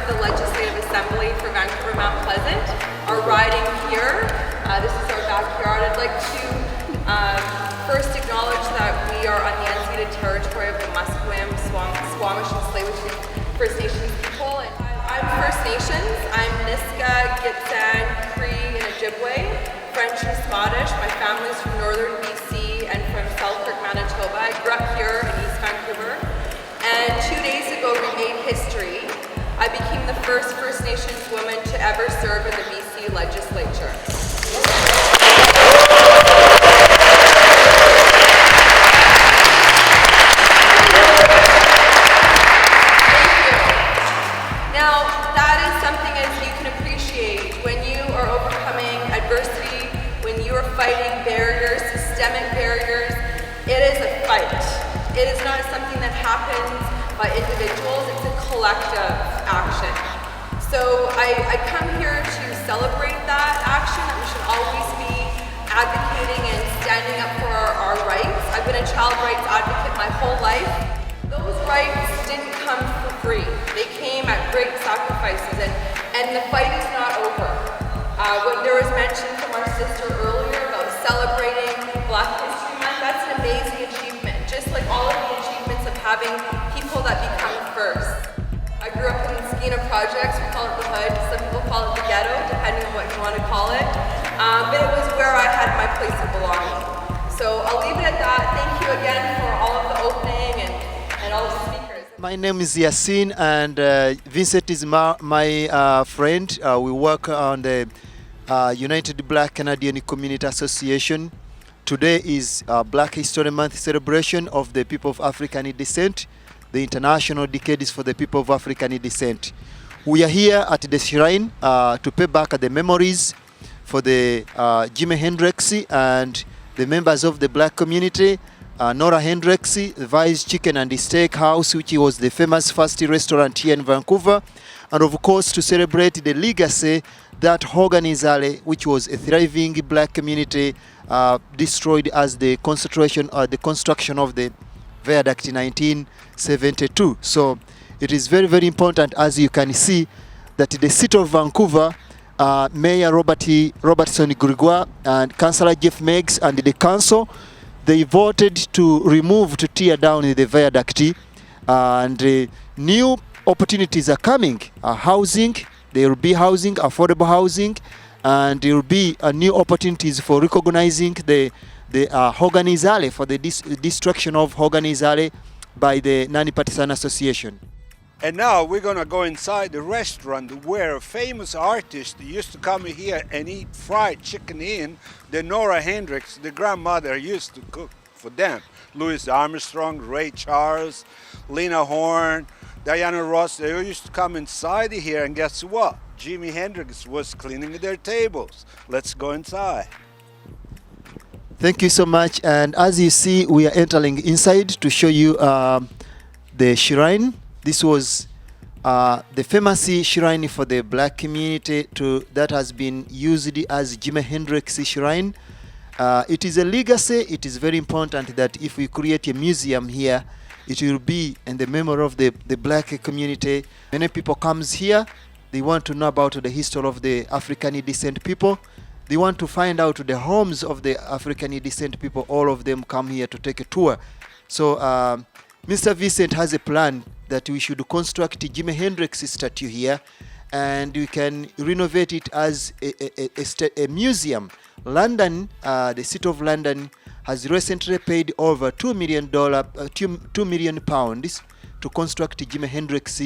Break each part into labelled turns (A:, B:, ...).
A: of the Legislative Assembly for Vancouver Mount Pleasant are riding here. This is our backyard. I'd like to first acknowledge that we are on the unceded territory of the Musqueam, Squamish, and Tsleil-Waututh First Nations people. And I'm First Nations. I'm Niska, Gilliane, Creese, and Ojibwe, French and Scottish. My family's from northern BC and from Selkirk, Manitoba. I grew up here in East Vancouver. And 2 days ago we made history. I became the first First Nations woman to ever serve in the BC legislature. Now, that is something, as you can appreciate, when you are overcoming adversity, when you are fighting barriers, systemic barriers, it is a fight. It is not something that happens by individuals, it's a collective action. So I come here to celebrate that action, that we should always be advocating and standing up for our rights. I've been a child rights advocate my whole life. Those rights didn't come for free. They came at great sacrifices, and the fight is not over. When there was mention from our sister earlier about celebrating Black History Month, that's an amazing achievement, just like all of the achievements of having people that become first. I grew up in the Skeena Projects, we call it the hood, some people call it the ghetto, depending on what you want to call it. But it was where I had my place of belonging. So I'll leave it at that. Thank you again for all of the opening and all the speakers.
B: My name is Yassine, and Vincent is my friend. We work on the United Black Canadian Community Association. Today is Black History Month celebration of the people of African descent, the International Decades for the People of African Descent. We are here at the shrine to pay back the memories for the Jimi Hendrix and the members of the Black community. Nora Hendrix, the Vice Chicken and Steak House, which was the famous first restaurant here in Vancouver, and of course to celebrate the legacy that Hoganizale, which was a thriving Black community, destroyed as the construction of the viaduct in 1972. So it is very, very important, as you can see, that the city of Vancouver, Mayor Robertson Gregoire and Councillor Jeff Meggs and the council, they voted to tear down the viaduct, and new opportunities are coming. Housing, there will be housing, affordable housing, and there will be new opportunities for recognizing the Hoganizale, for the destruction of Hoganizale by the Non-Partisan Association.
C: And now we're gonna go inside the restaurant where famous artists used to come here and eat fried chicken in. The Nora Hendrix, the grandmother, used to cook for them. Louis Armstrong, Ray Charles, Lena Horne, Diana Ross, they used to come inside here, and guess what? Jimi Hendrix was cleaning their tables. Let's go inside.
B: Thank you so much. And as you see, we are entering inside to show you the shrine. This was the famous shrine for the Black community that has been used as Jimi Hendrix shrine. It is a legacy. It is very important that if we create a museum here, it will be in the memory of the Black community. Many people comes here. They want to know about the history of the African descent people. They want to find out the homes of the African descent people. All of them come here to take a tour. So Mr. Vincent has a plan that we should construct a Jimi Hendrix statue here, and we can renovate it as a museum. London, the city of London, has recently paid over $2 million to construct a Jimi Hendrix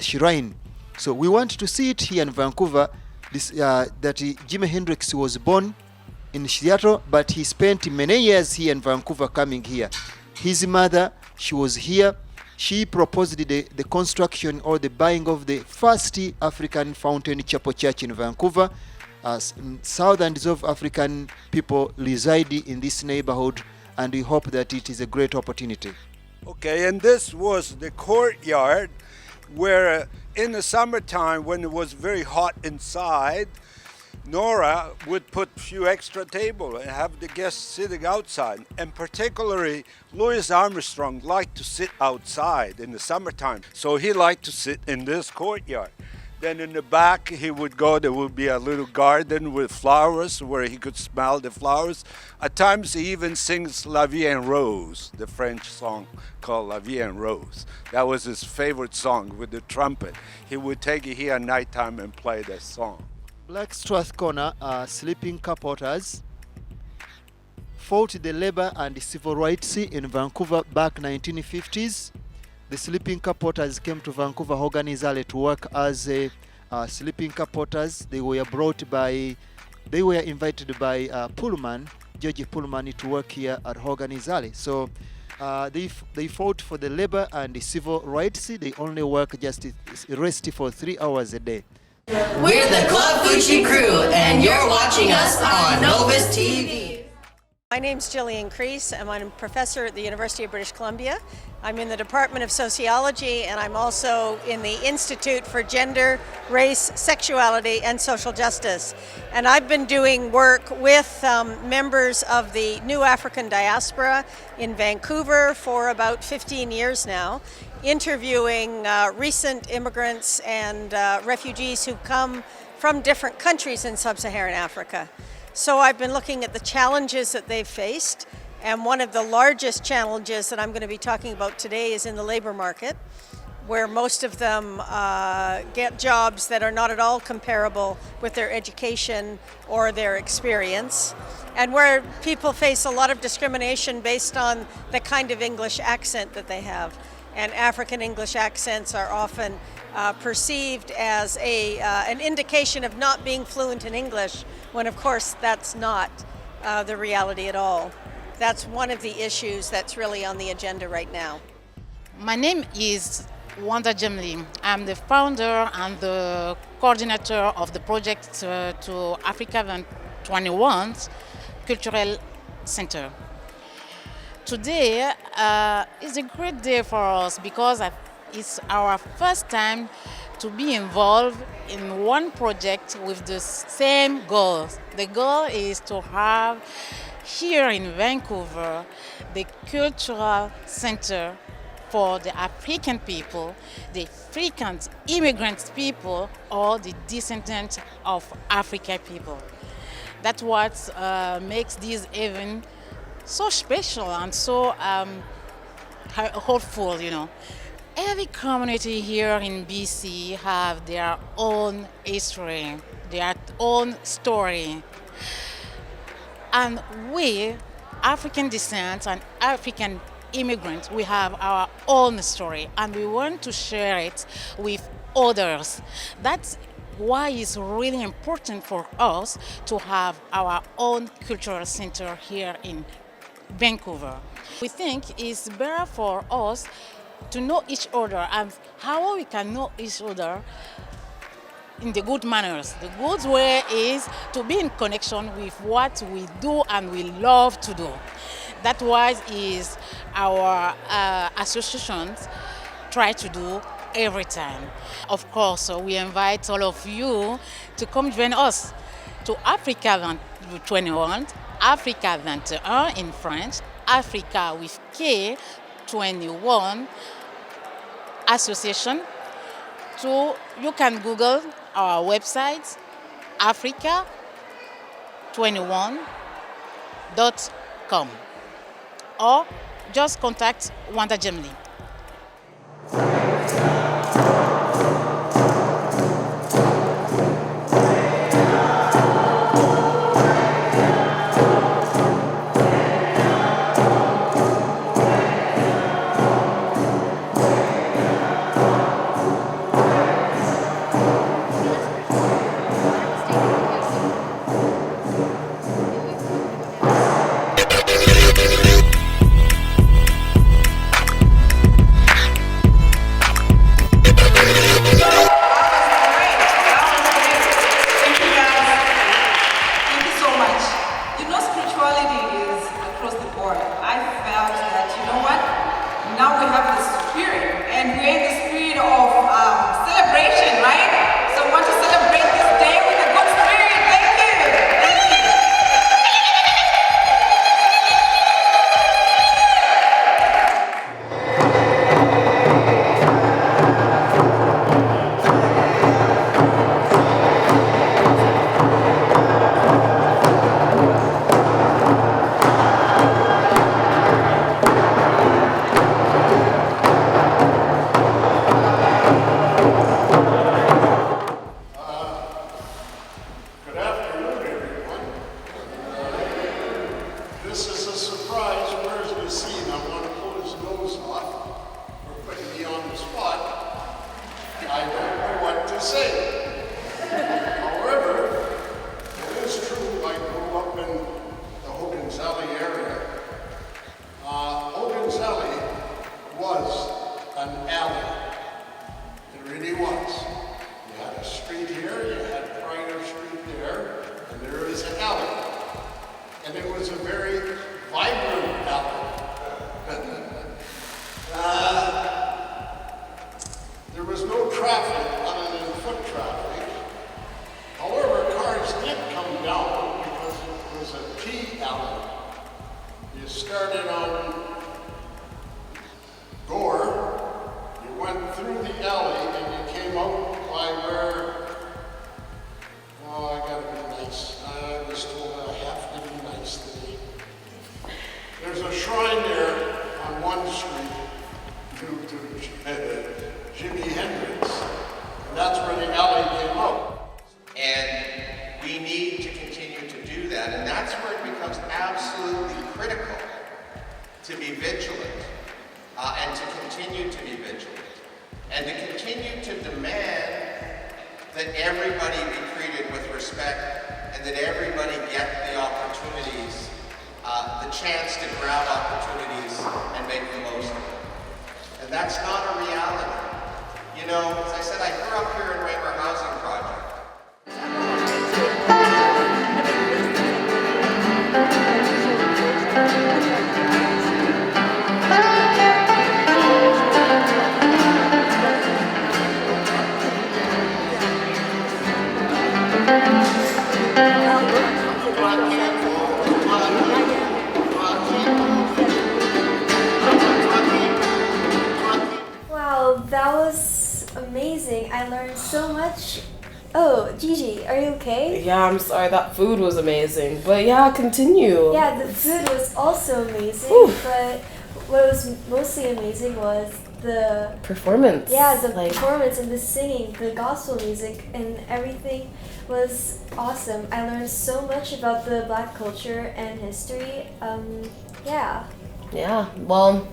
B: shrine. So we want to see it here in Vancouver. That Jimi Hendrix was born in Seattle, but he spent many years here in Vancouver coming here. His mother, she was here. She proposed the construction or the buying of the first African Fountain Chapel Church in Vancouver. Thousands of African people reside in this neighborhood, and we hope that it is a great opportunity.
C: Okay, and this was the courtyard where in the summertime, when it was very hot inside, Nora would put a few extra tables and have the guests sitting outside. And particularly, Louis Armstrong liked to sit outside in the summertime. So he liked to sit in this courtyard. Then in the back, he would go, there would be a little garden with flowers where he could smell the flowers. At times, he even sings La Vie en Rose, the French song called La Vie en Rose. That was his favorite song with the trumpet. He would take it here at nighttime and play that song.
B: Black Strathcona sleeping supporters fought the labor and civil rights in Vancouver back 1950s. The sleeping supporters came to Vancouver organizally to work as sleeping supporters. They were invited by Pullman, George Pullman, to work here at Organizali. So they fought for the labor and the civil rights. They only work just rest for 3 hours a day.
D: We're the Club Fucci crew, and you're watching us on Novus TV.
E: My name's Gilliane Creese, and I'm a professor at the University of British Columbia. I'm in the Department of Sociology, and I'm also in the Institute for Gender, Race, Sexuality, and Social Justice. And I've been doing work with members of the New African diaspora in Vancouver for about 15 years now, interviewing recent immigrants and refugees who come from different countries in sub-Saharan Africa. So I've been looking at the challenges that they've faced, and one of the largest challenges that I'm going to be talking about today is in the labor market, where most of them get jobs that are not at all comparable with their education or their experience, and where people face a lot of discrimination based on the kind of English accent that they have. And African English accents are often perceived as an indication of not being fluent in English, when of course that's not the reality at all. That's one of the issues that's really on the agenda right now.
F: My name is Wanda Jemli. I'm the founder and the coordinator of the project to Africa 21's Cultural Center. Today is a great day for us because it's our first time to be involved in one project with the same goals. The goal is to have here in Vancouver the Cultural Center for the African people, the African immigrant people, or the descendants of African people. That's what makes this event so special and so hopeful, you know. Every community here in BC have their own history, their own story. And we, African descent and African immigrants, we have our own story and we want to share it with others. That's why it's really important for us to have our own cultural center here in Vancouver. We think it's better for us to know each other and how we can know each other in the good manners. The good way is to be in connection with what we do and we love to do. That's why is our associations try to do every time. Of course, we invite all of you to come join us to Africa 21, Africa 21 in French, Africa with K 21 association. You can Google our website, africa21.com, or just contact Wanda Jemli.
G: an alley. It really was. You had a street here, you had Pryor Street there, and there is an alley. And it was a very vibrant alley. There was no traffic other than foot traffic. However, cars did come down because it was a T alley. You started on Gore, you went through the alley and you came out by where, oh, I gotta be nice. I was told I have to be nice today. There's a shrine there on one street to Jimi Hendrix, and that's where the alley came out.
H: And we need to continue to do that, and that's where it becomes absolutely critical to be vigilant, and to continue to be vigilant, and to continue to demand that everybody be treated with respect, and that everybody get the opportunities, the chance to grab opportunities and make the most of it. And that's not a reality. You know, as I said, I grew up here in Raymer Housing Project.
I: Wow, that was amazing. I learned so much. Oh, Gigi, are you okay?
J: Yeah, I'm sorry. That food was amazing. But yeah, continue.
I: Yeah, the food was also amazing,
J: Oof.
I: but what was mostly amazing was the
J: Performance.
I: yeah, the
J: Like,
I: performance and the singing, the gospel music, and everything was awesome. I learned so much about the Black culture and history. Yeah.
J: yeah. Well,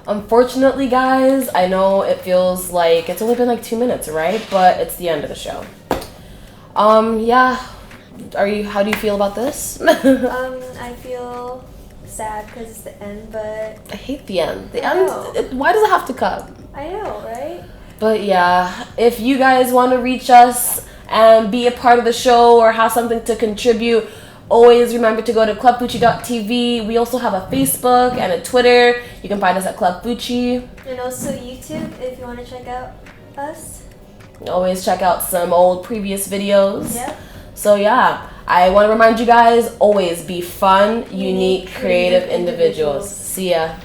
J: unfortunately, guys, I know it feels like it's only been like 2 minutes, right? But it's the end of the show. Yeah. How do you feel about this?
I: I feel sad because it's the end, but
J: I hate the end. The
I: I
J: end.
I: know.
J: Why does it have to come?
I: I know, right?
J: But yeah, if you guys want to reach us and be a part of the show or have something to contribute, always remember to go to clubfucci.tv. We also have a Facebook and a Twitter. You can find us at Club Fucci.
I: And also YouTube if you want to check out us.
J: Always check out some old previous videos.
I: Yep.
J: So yeah, I want to remind you guys, always be fun, unique, creative individuals. See ya.